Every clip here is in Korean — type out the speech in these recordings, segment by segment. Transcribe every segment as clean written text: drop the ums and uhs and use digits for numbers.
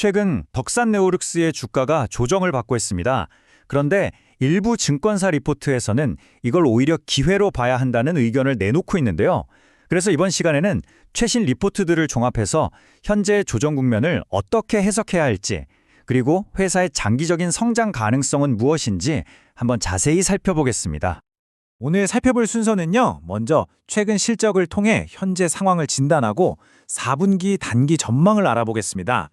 최근 덕산네오룩스의 주가가 조정을 받고 있습니다. 그런데 일부 증권사 리포트에서는 이걸 오히려 기회로 봐야 한다는 의견을 내놓고 있는데요. 그래서 이번 시간에는 최신 리포트들을 종합해서 현재 조정 국면을 어떻게 해석해야 할지, 그리고 회사의 장기적인 성장 가능성은 무엇인지 한번 자세히 살펴보겠습니다. 오늘 살펴볼 순서는요. 먼저 최근 실적을 통해 현재 상황을 진단하고 4분기 단기 전망을 알아보겠습니다.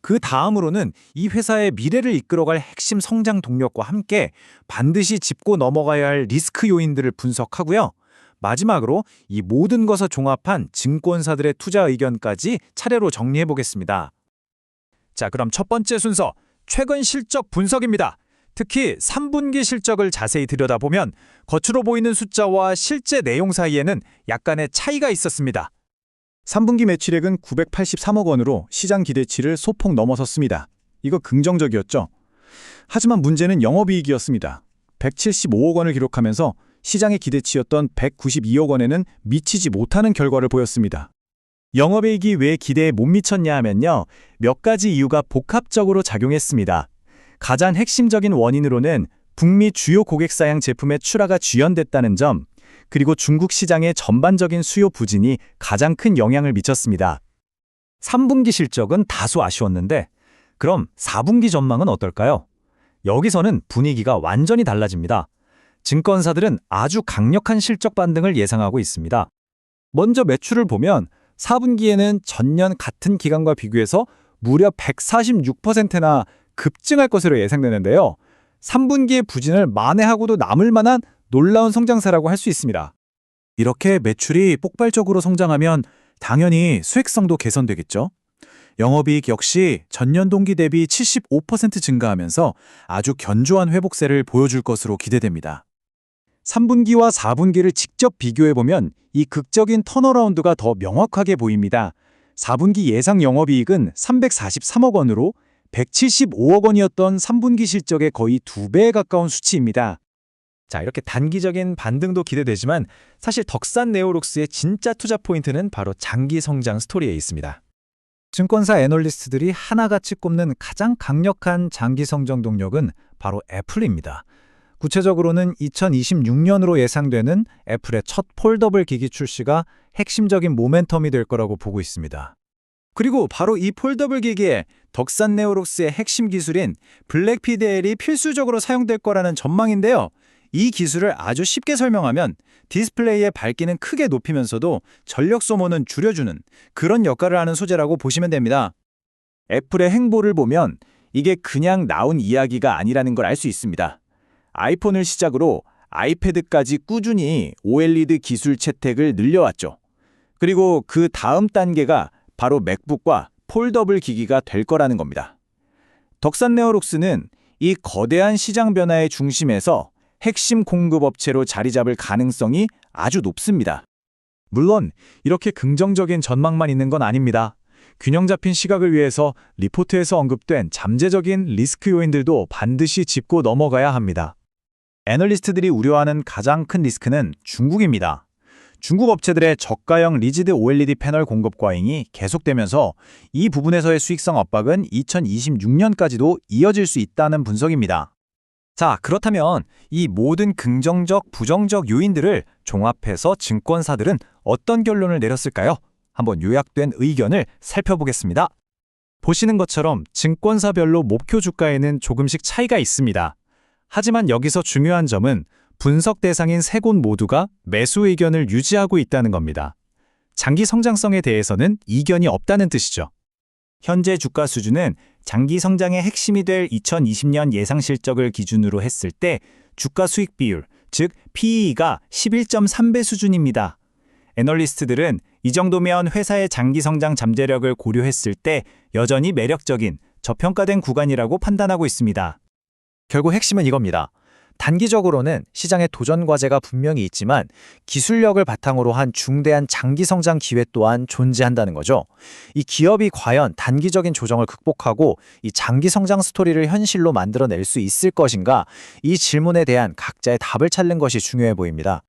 그 다음으로는 이 회사의 미래를 이끌어갈 핵심 성장 동력과 함께 반드시 짚고 넘어가야 할 리스크 요인들을 분석하고요. 마지막으로 이 모든 것을 종합한 증권사들의 투자 의견까지 차례로 정리해 보겠습니다. 자, 그럼 첫 번째 순서, 최근 실적 분석입니다. 특히 3분기 실적을 자세히 들여다보면 겉으로 보이는 숫자와 실제 내용 사이에는 약간의 차이가 있었습니다. 3분기 매출액은 983억 원으로 시장 기대치를 소폭 넘어섰습니다. 이거 긍정적이었죠. 하지만 문제는 영업이익이었습니다. 175억 원을 기록하면서 시장의 기대치였던 192억 원에는 미치지 못하는 결과를 보였습니다. 영업이익이 왜 기대에 못 미쳤냐 하면요. 몇 가지 이유가 복합적으로 작용했습니다. 가장 핵심적인 원인으로는 북미 주요 고객사양 제품의 출하가 지연됐다는 점, 그리고 중국 시장의 전반적인 수요 부진이 가장 큰 영향을 미쳤습니다. 3분기 실적은 다소 아쉬웠는데 그럼 4분기 전망은 어떨까요? 여기서는 분위기가 완전히 달라집니다. 증권사들은 아주 강력한 실적 반등을 예상하고 있습니다. 먼저 매출을 보면 4분기에는 전년 같은 기간과 비교해서 무려 146%나 급증할 것으로 예상되는데요. 3분기의 부진을 만회하고도 남을 만한 놀라운 성장세라고 할 수 있습니다. 이렇게 매출이 폭발적으로 성장하면 당연히 수익성도 개선되겠죠. 영업이익 역시 전년 동기 대비 75% 증가하면서 아주 견조한 회복세를 보여줄 것으로 기대됩니다. 3분기와 4분기를 직접 비교해보면 이 극적인 턴어라운드가 더 명확하게 보입니다. 4분기 예상 영업이익은 343억 원으로 175억 원이었던 3분기 실적의 거의 2배에 가까운 수치입니다. 자, 이렇게 단기적인 반등도 기대되지만 사실 덕산네오룩스의 진짜 투자 포인트는 바로 장기 성장 스토리에 있습니다. 증권사 애널리스트들이 하나같이 꼽는 가장 강력한 장기 성장 동력은 바로 애플입니다. 구체적으로는 2026년으로 예상되는 애플의 첫 폴더블 기기 출시가 핵심적인 모멘텀이 될 거라고 보고 있습니다. 그리고 바로 이 폴더블 기기에 덕산네오룩스의 핵심 기술인 블랙 PDL이 필수적으로 사용될 거라는 전망인데요. 이 기술을 아주 쉽게 설명하면 디스플레이의 밝기는 크게 높이면서도 전력 소모는 줄여주는 그런 역할을 하는 소재라고 보시면 됩니다. 애플의 행보를 보면 이게 그냥 나온 이야기가 아니라는 걸 알 수 있습니다. 아이폰을 시작으로 아이패드까지 꾸준히 OLED 기술 채택을 늘려왔죠. 그리고 그 다음 단계가 바로 맥북과 폴더블 기기가 될 거라는 겁니다. 덕산네오룩스는 이 거대한 시장 변화의 중심에서 핵심 공급업체로 자리 잡을 가능성이 아주 높습니다. 물론 이렇게 긍정적인 전망만 있는 건 아닙니다. 균형 잡힌 시각을 위해서 리포트에서 언급된 잠재적인 리스크 요인들도 반드시 짚고 넘어가야 합니다. 애널리스트들이 우려하는 가장 큰 리스크는 중국입니다. 중국 업체들의 저가형 리지드 OLED 패널 공급 과잉이 계속되면서 이 부분에서의 수익성 압박은 2026년까지도 이어질 수 있다는 분석입니다. 자, 그렇다면 이 모든 긍정적, 부정적 요인들을 종합해서 증권사들은 어떤 결론을 내렸을까요? 한번 요약된 의견을 살펴보겠습니다. 보시는 것처럼 증권사별로 목표 주가에는 조금씩 차이가 있습니다. 하지만 여기서 중요한 점은 분석 대상인 세 곳 모두가 매수 의견을 유지하고 있다는 겁니다. 장기 성장성에 대해서는 이견이 없다는 뜻이죠. 현재 주가 수준은 장기 성장의 핵심이 될 2020년 예상 실적을 기준으로 했을 때 주가 수익 비율, 즉 PE가 11.3배 수준입니다. 애널리스트들은 이 정도면 회사의 장기 성장 잠재력을 고려했을 때 여전히 매력적인 저평가된 구간이라고 판단하고 있습니다. 결국 핵심은 이겁니다. 단기적으로는 시장의 도전 과제가 분명히 있지만 기술력을 바탕으로 한 중대한 장기 성장 기회 또한 존재한다는 거죠. 이 기업이 과연 단기적인 조정을 극복하고 이 장기 성장 스토리를 현실로 만들어낼 수 있을 것인가? 이 질문에 대한 각자의 답을 찾는 것이 중요해 보입니다.